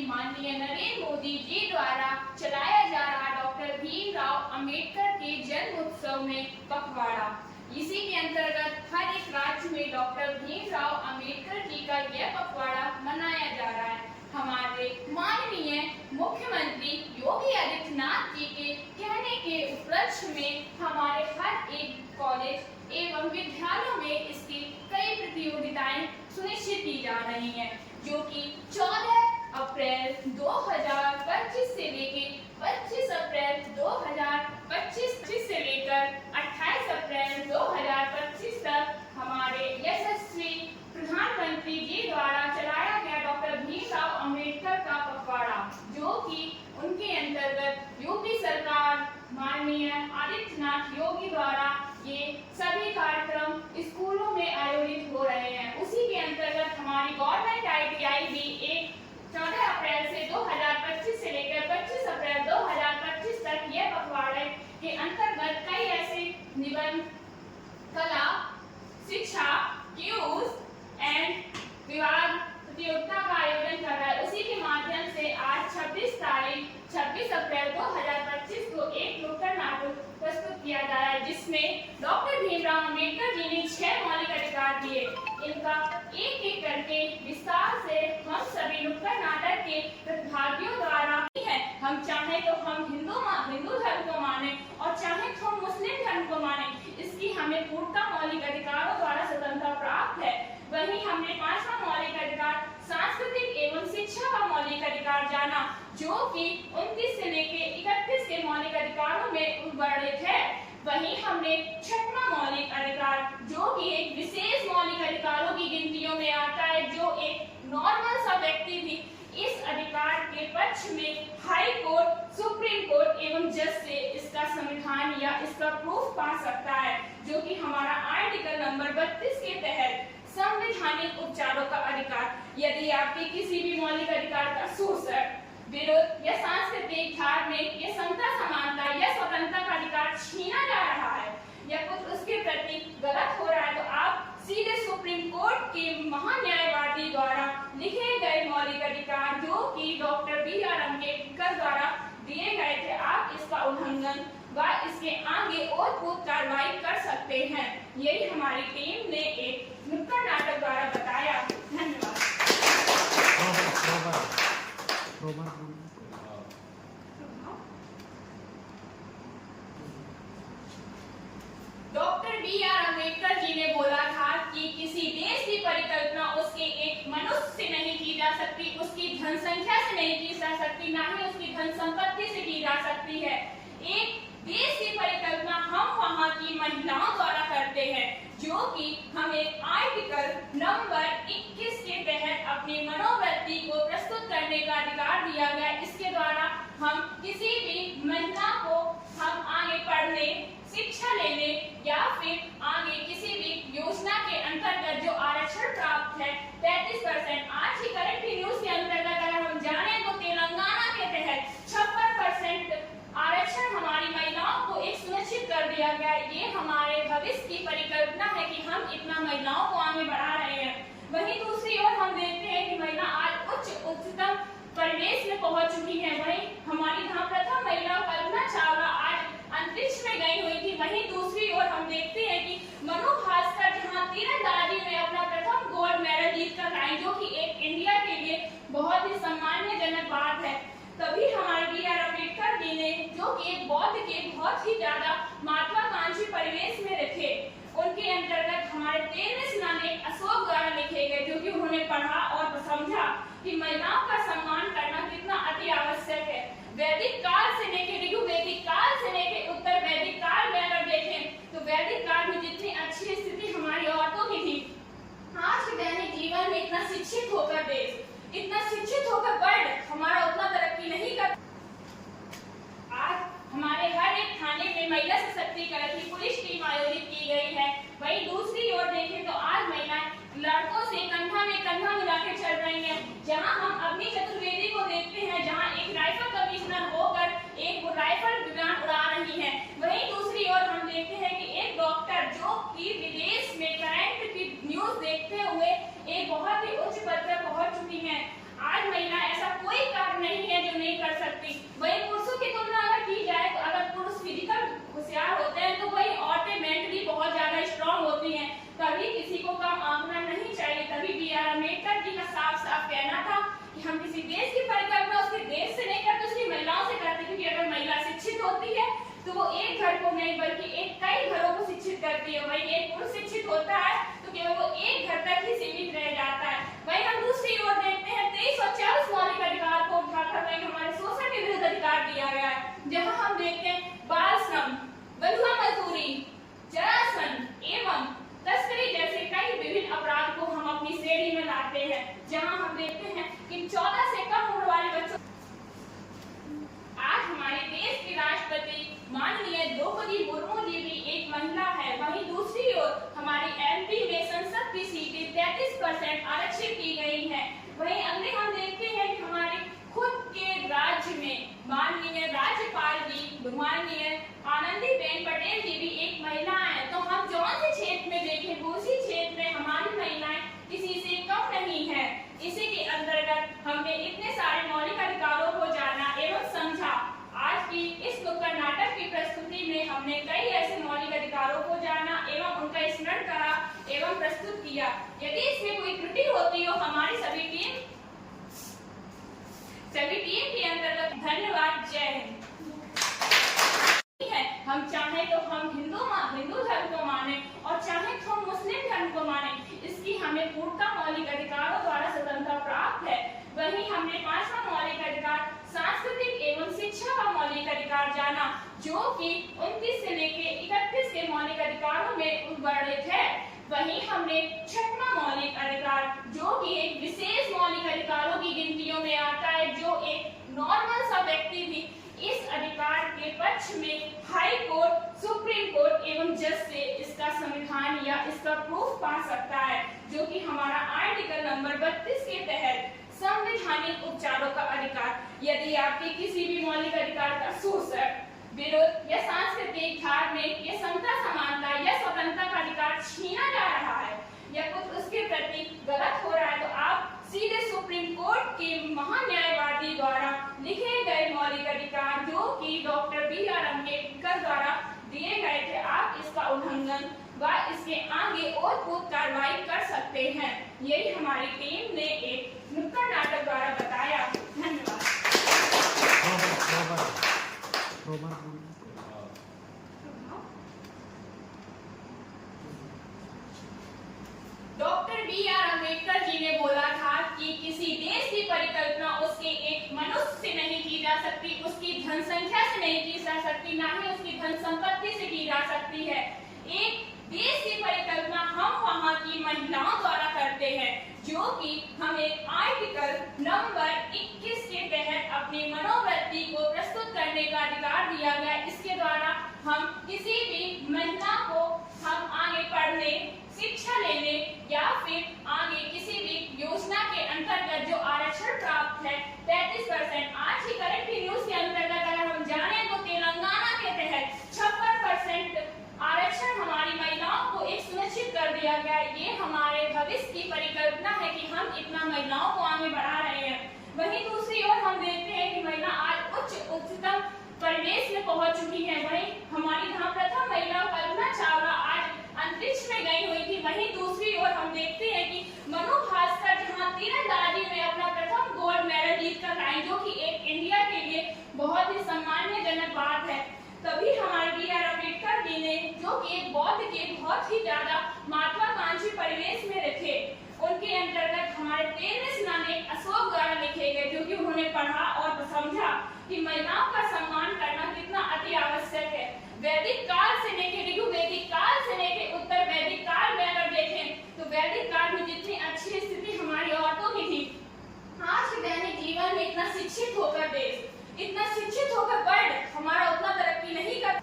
माननीय नरेंद्र मोदी जी द्वारा चलाया जा रहा डॉक्टर भीमराव अंबेडकर के जन्म उत्सव में पखवाड़ा। इसी के अंतर्गत हर एक राज्य में डॉक्टर भीमराव अंबेडकर जी का यह पखवाड़ा मनाया जा रहा है। हमारे माननीय मुख्यमंत्री योगी आदित्यनाथ जी के कहने के उपलक्ष्य में हमारे हर एक कॉलेज एवं विद्यालयों में इसकी कई प्रतियोगिताएं सुनिश्चित की जा रही हैं, जो कि 14 अप्रैल 2025 से लेकर 25 अप्रैल 2025 से लेकर 28 अप्रैल 2025 तक हमारे यशस्वी प्रधानमंत्री जी द्वारा चलाया गया डॉक्टर भीमराव अंबेडकर का पखवाड़ा, जो कि उनके अंतर्गत यूपी सरकार माननीय आदित्यनाथ योगी द्वारा ये सभी कार्यक्रम स्कूलों में आयोजित हो रहे हैं। उसी के अंतर्गत हमारी गवर्नमेंट ITI भी 14 अप्रैल से 2025 से लेकर 25 अप्रैल 2025 तक यह पखवाड़े के अंतर्गत कई ऐसे निबंध, कला, शिक्षा, क्यूज एंड विवाद प्रतियोगिता का आयोजन कर रहा है। उसी के माध्यम से आज 26 अप्रैल 2025 को एक नुक्कड़ नाटक प्रस्तुत किया जा रहा है, जिसमें डॉक्टर भीमराव अंबेडकर जी ने 6 मौलिक अधिकार दिए। इनका एक एक करके विस्तार से हम सभी नुक्कड़ नाटक के प्रतिभागियों द्वारा हम चाहे तो हम हिंदू धर्म को माने और चाहे तो हम मुस्लिम धर्म को माने, इसकी हमें पूर्णतः मौलिक अधिकारों द्वारा स्वतंत्रता प्राप्त है। वहीं हमने 5वां मौलिक अधिकार सांस्कृतिक एवं शिक्षा का मौलिक अधिकार जाना, जो कि 29 से लेकर 31 के मौलिक अधिकारों में वर्णित है। वहीं हमने 6वां मौलिक अधिकार, जो कि एक विशेष मौलिक अधिकारों की गिनतियों में आता है, जो एक नॉर्मल सा व्यक्ति भी इस अधिकार के पक्ष में हाई कोर्ट, सुप्रीम कोर्ट एवं जज से इसका संविधान या इसका प्रूफ पा सकता है, जो कि हमारा आर्टिकल नंबर 32 के तहत संवैधानिक उपचारों का अधिकार। यदि आपके किसी भी मौलिक अधिकार का शोषण, विरोध या सांस्कृतिक, धार्मिक या समता समानता या स्वतंत्रता का अधिकार छीना जा रहा है या कुछ उसके प्रति गलत हो रहा है, तो आप सीधे सुप्रीम कोर्ट के महान्यायवादी द्वारा लिखे गए मौलिक अधिकार, जो कि डॉक्टर BR अम्बेडकर द्वारा दिए गए थे, आप इसका उल्लंघन व इसके आगे और पूर्ण कार्रवाई कर सकते हैं। यही हमारी टीम ने एक नुक्कड़ नाटक द्वारा बताया। धन्यवाद। डॉक्टर BR अम्बेडकर जी ने बोला था कि किसी देश की परिकल्पना उसके एक मनुष्य से नहीं की जा सकती, उसकी जनसंख्या से नहीं की जा सकती, ना ही उसकी धन संपत्ति से की जा सकती है। एक देश की परिकल्पना हम वहाँ की महिलाओं द्वारा करते हैं, जो कि हमें आर्टिकल नंबर 21 के तहत अपनी मनोवृत्ति को प्रस्तुत करने का अधिकार दिया गया। इसके द्वारा हम किसी भी महिला को हम आगे पढ़ने, शिक्षा लेने या फिर आगे किसी भी योजना के अंतर्गत जो आरक्षण प्राप्त है 33%, आज ही करंट न्यूज के अंतर्गत अगर हम जाने तो तेलंगाना के तहत 56% आरक्षण हमारी महिलाओं को एक सुनिश्चित कर दिया गया। ये हमारे भविष्य की परिकल्पना है कि हम इतना महिलाओं को आगे बढ़ा रहे हैं। वहीं दूसरी ओर हम देखते हैं कि महिला आज उच्चतम परिवेश में पहुंच चुकी है। वहीं हमारी प्रथम महिला कल्पना चावला आज अंतरिक्ष में गई हुई थी। वहीं दूसरी ओर हम देखते हैं कि मनु भास्कर जहां तीरंदाजी में अपना प्रथम गोल्ड मेडल जीत कर आई, जो कि एक इंडिया के लिए बहुत ही सम्मानजनक बात है। तभी हमारे BR अम्बेडकर जी ने, जो कि एक बौद्ध के बहुत ही ज्यादा महत्वाकांक्षी परिवेश में रखे, उनके अंतर्गत हमारे 13वें शिलालेख अशोक द्वारा लिखे गए, जो कि उन्होंने पढ़ा और समझा कि महिलाओं का सम्मान करना कितना अति आवश्यक है। वैदिक काल से लेकर ऋग्वैदिक काल से लेकर उत्तर वैदिक काल में अगर देखें तो वैदिक काल में जितनी अच्छी स्थिति हमारी औरतों की थी, आज के दैनिक जीवन में इतना शिक्षित होकर देश, इतना शिक्षित होकर वर्ल्ड हमारा उतना तरक्की नहीं कर। आज हमारे हर एक थाने में महिला सशक्तिकरण की पुलिस टीम आयोजित की गई है। वहीं दूसरी ओर देखें तो आज महिलाएं लड़कों से कंधा में कंधा मिलाकर चल रही हैं। जहां हम अग्नि चतुर्वेदी को देखते हैं, जहां एक राइफल कमिश्नर होकर एक राइफल विमान उड़ा रही है। वहीं दूसरी ओर हम देखते हैं कि एक डॉक्टर, जो कि विदेश में करंट की न्यूज देखते हुए एक बहुत ही उच्च पद पर पहुंच चुकी हैं। आज महिला ऐसा कोई होशियार होते हैं तो वही औरतें मेंटली बहुत ज्यादा स्ट्रांग होती हैं। कभी किसी को कम आंकना नहीं चाहिए। तभी B.R. अम्बेडकर जी का साफ साफ कहना था कि हम किसी देश की परिकल्पना उसके देश से नहीं करते, उसकी महिलाओं से करते, क्योंकि अगर महिला शिक्षित होती है तो वो एक घर को नहीं बल्कि कई घरों को शिक्षित करती है। वही एक पुरुष शिक्षित होता है तो केवल वो एक घर तक ही सीमित रह जाता है। वही हम दूसरी ओर देखते हैं 23 और 40 मौलिक अधिकार को उठाकर वही हमारे शोषण के विरुद्ध अधिकार दिया गया है, जहाँ हम देखते हैं बाल श्रम, बंधुआ मजदूरी, जरासन एवं तस्करी जैसे कई विभिन्न अपराध को हम अपनी श्रेणी में लाते हैं, जहाँ हम देखते हैं कि 14 से कम उम्र वाले बच्चों। आज हमारे देश के राष्ट्रपति माननीय द्रौपदी मुर्मू जी भी एक महिला है। वहीं दूसरी ओर हमारी MP में संसद की सीटें 33% आरक्षित की गई है। वहीं अगले हम देखते हैं कि हमारे खुद के राज्य में माननीय राज्यपाल जी माननीय आनंदीबेन पटेल जी भी एक महिला है। तो हम जौन से क्षेत्र में देखें उसी क्षेत्र में हमारी महिलाएं किसी से कम नहीं है। इसी के अंतर्गत हमने इतने सारे मौलिक अधिकारों को जाना एवं समझा। आज की इस नुक्कड़ नाटक की प्रस्तुति में हमने कई ऐसे मौलिक अधिकारों को जाना एवं उनका स्मरण करा एवं प्रस्तुत किया। यदि इसमें कोई त्रुटि होती हो हमारी सभी टीम के अंतर्गत धन्यवाद। जय हिंद। हम चाहे तो हम हिंदू धर्म को माने और चाहे तो हम मुस्लिम धर्म को माने, इसकी हमें पूर्णतः मौलिक अधिकारों द्वारा स्वतंत्रता प्राप्त है। वहीं हमने 5वां मौलिक अधिकार सांस्कृतिक एवं शिक्षा का मौलिक अधिकार जाना, जो कि 29 से लेकर 31 के मौलिक अधिकारों में वर्णित है। वहीं हमने 6वां मौलिक अधिकार जो कि एक विशेष मौलिक अधिकारों की गिनतियों में आता है, जो एक नॉर्मल सा व्यक्ति भी इस अधिकार के पक्ष में हाई कोर्ट, सुप्रीम कोर्ट एवं जज से इसका संविधान या इसका प्रूफ पा सकता है, जो कि हमारा आर्टिकल नंबर 32 के तहत संवैधानिक उपचारों का अधिकार। यदि आपके किसी भी मौलिक अधिकार का शोषण, विरोध या सांस्कृतिक, धार्मिक या समता समानता या स्वतंत्रता का अधिकार छीना जा रहा है या कुछ उसके प्रति गलत हो रहा है, तो आप सीधे सुप्रीम कोर्ट के महान्यायवादी द्वारा लिखे गए मौलिक अधिकार जो कि डॉक्टर B.R. अम्बेडकर द्वारा दिए गए थे, आप इसका उल्लंघन व इसके आगे और कुछ कार्रवाई कर सकते हैं। यही हमारी टीम ने एक नुक्कड़ नाटक द्वारा बताया। धन्यवाद। Doctor B.R. अम्बेडकर जी ने बोला था कि किसी देश की परिकल्पना उसके एक मनुष्य से नहीं की जा सकती, उसकी धन संख्या से नहीं की जा सकती, ना ही उसकी धन संपत्ति से की जा सकती है। एक देश की परिकल्पना हम वहां की महिलाओं द्वारा करते हैं, जो कि हमें आर्टिकल नंबर 21 के तहत अपनी मनोवृत्ति को प्रस्तुत करने का अधिकार दिया गया। इसके द्वारा हम किसी भी महिला को हम आगे पढ़ने, शिक्षा लेने या फिर आगे किसी भी योजना के अंतर्गत जो आरक्षण प्राप्त है 33%। आज की करंट न्यूज के अंतर्गत अगर हम जाने तो तेलंगाना के तहत 56% आरक्षण हमारी महिलाओं को एक सुनिश्चित कर दिया गया। ये हमारे भविष्य की परिकल्पना है कि हम इतना महिलाओं को आगे बढ़ा रहे हैं। वहीं दूसरी ओर हम देखते हैं कि महिला आज उच्चतम परिवेश में पहुंच चुकी है। वहीं हमारी जहाँ प्रथम महिला कल्पना चावला आज अंतरिक्ष में गई हुई थी। वहीं दूसरी ओर हम देखते हैं कि मनु भास्कर जहाँ तीरंदाजी में अपना प्रथम गोल्ड मेडल जीत कर आई, जो कि एक इंडिया के लिए बहुत ही सम्मानजनक बात है। तभी हमारे B.R. अम्बेडकर जी ने, जो कि एक बौद्ध के बहुत ही ज्यादा महत्वाकांक्षी परिवेश में रखे, उनके अंतर्गत हमारे 13वें शिलालेख अशोक द्वारा लिखे गए, जो कि उन्होंने पढ़ा और समझा कि महिलाओं का सम्मान करना कितना अति आवश्यक है। वैदिक काल से लेकर ऋग्वेदिक काल से लेकर उत्तर वैदिक काल में अगर देखें तो वैदिक काल में जितनी अच्छी स्थिति हमारी औरतों की थी, आज के दैनिक जीवन में इतना शिक्षित होकर देश, इतना शिक्षित होकर वर्ल्ड हमारा उतना तरक्की नहीं कर।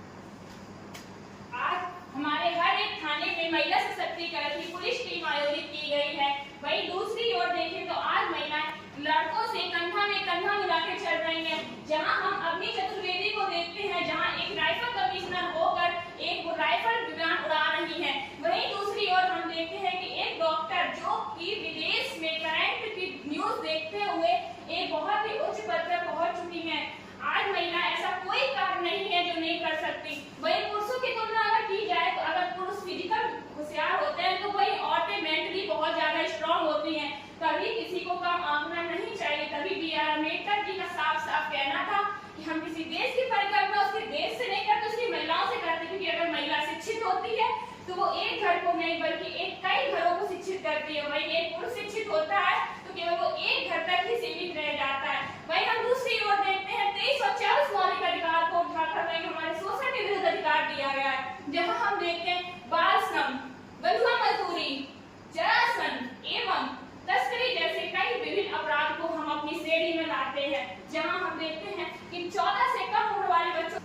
आज हमारे हर एक थाने में महिला सशक्तिकरण की पुलिस टीम आयोजित की गई है। वहीं दूसरी ओर देखें तो आज महिलाएं लड़कों से कंधा में कंधा मिलाकर चल रही हैं। जहां हम अग्नि चतुर्वेदी को देखते हैं, जहां एक राइफल कमिश्नर होकर एक राइफल विमान उड़ा रही है। वहीं दूसरी ओर हम देखते हैं कि एक डॉक्टर जो कि विदेश में करंट की न्यूज देखते हुए एक बहुत ही उच्च पद पर पहुंच चुकी है। आज महिला ऐसा कोई कार्य नहीं है जो नहीं कर सकती। वही पुरुषों की तुलना अगर की जाए तो अगर पुरुष फिजिकल होशियार होते हैं तो वही औरतें मेंटली बहुत ज्यादा स्ट्रांग होती हैं। कभी किसी को कम आंकना नहीं चाहिए। तभी B.R. अम्बेडकर जी का साफ साफ कहना था कि हम किसी देश की परिकल्पना उसके देश से नहीं करते, उसकी महिलाओं से करते, क्योंकि अगर महिला शिक्षित होती है तो वो एक घर को नहीं बल्कि कई घरों को शिक्षित करती है। वही एक पुरुष शिक्षित होता है तो केवल वो एक घर तक ही सीमित रह जाता है। वही हम दूसरी ओर देखते हैं 23 और 40 मौलिक अधिकार को उठाकर वही हमारे शोषण के विरुद्ध अधिकार दिया गया है, जहाँ हम देखते हैं बाल श्रम, बंधुआ मजदूरी, जरासन एवं तस्करी जैसे कई विभिन्न अपराध को हम अपनी श्रेणी में लाते हैं, जहां हम देखते हैं कि 14 से कम उम्र वाले बच्चों।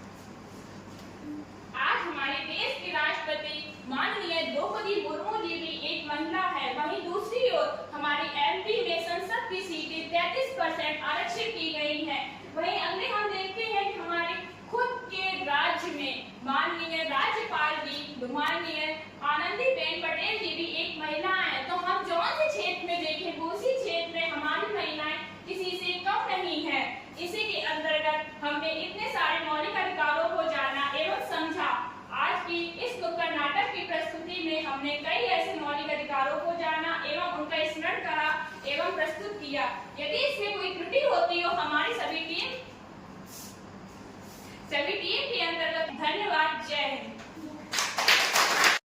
आज हमारे देश के राष्ट्रपति माननीय द्रौपदी मुर्मू जी भी एक महिला है। वहीं दूसरी ओर हमारी MP में संसद की सीटें 33% आरक्षित की गई है। वहीं अगले हम देखते हैं कि हमारे खुद के राज्य में माननीय राज्यपाल जी माननीय आनंदीबेन पटेल जी भी एक महिला है। तो हम जौन से क्षेत्र में देखें उसी क्षेत्र में हमारी महिलाएं किसी से कम नहीं है। इसी के अंतर्गत हमने इतने सारे मौलिक अधिकारों को जाना एवं समझा। आज की इस नुक्कड़ नाटक की प्रस्तुति में हमने कई ऐसे मौलिक अधिकारों को जाना एवं उनका स्मरण करा एवं प्रस्तुत किया। यदि इसमें कोई त्रुटि होती हो हमारी सभी टीम के अंतर्गत धन्यवाद। जय हिंद।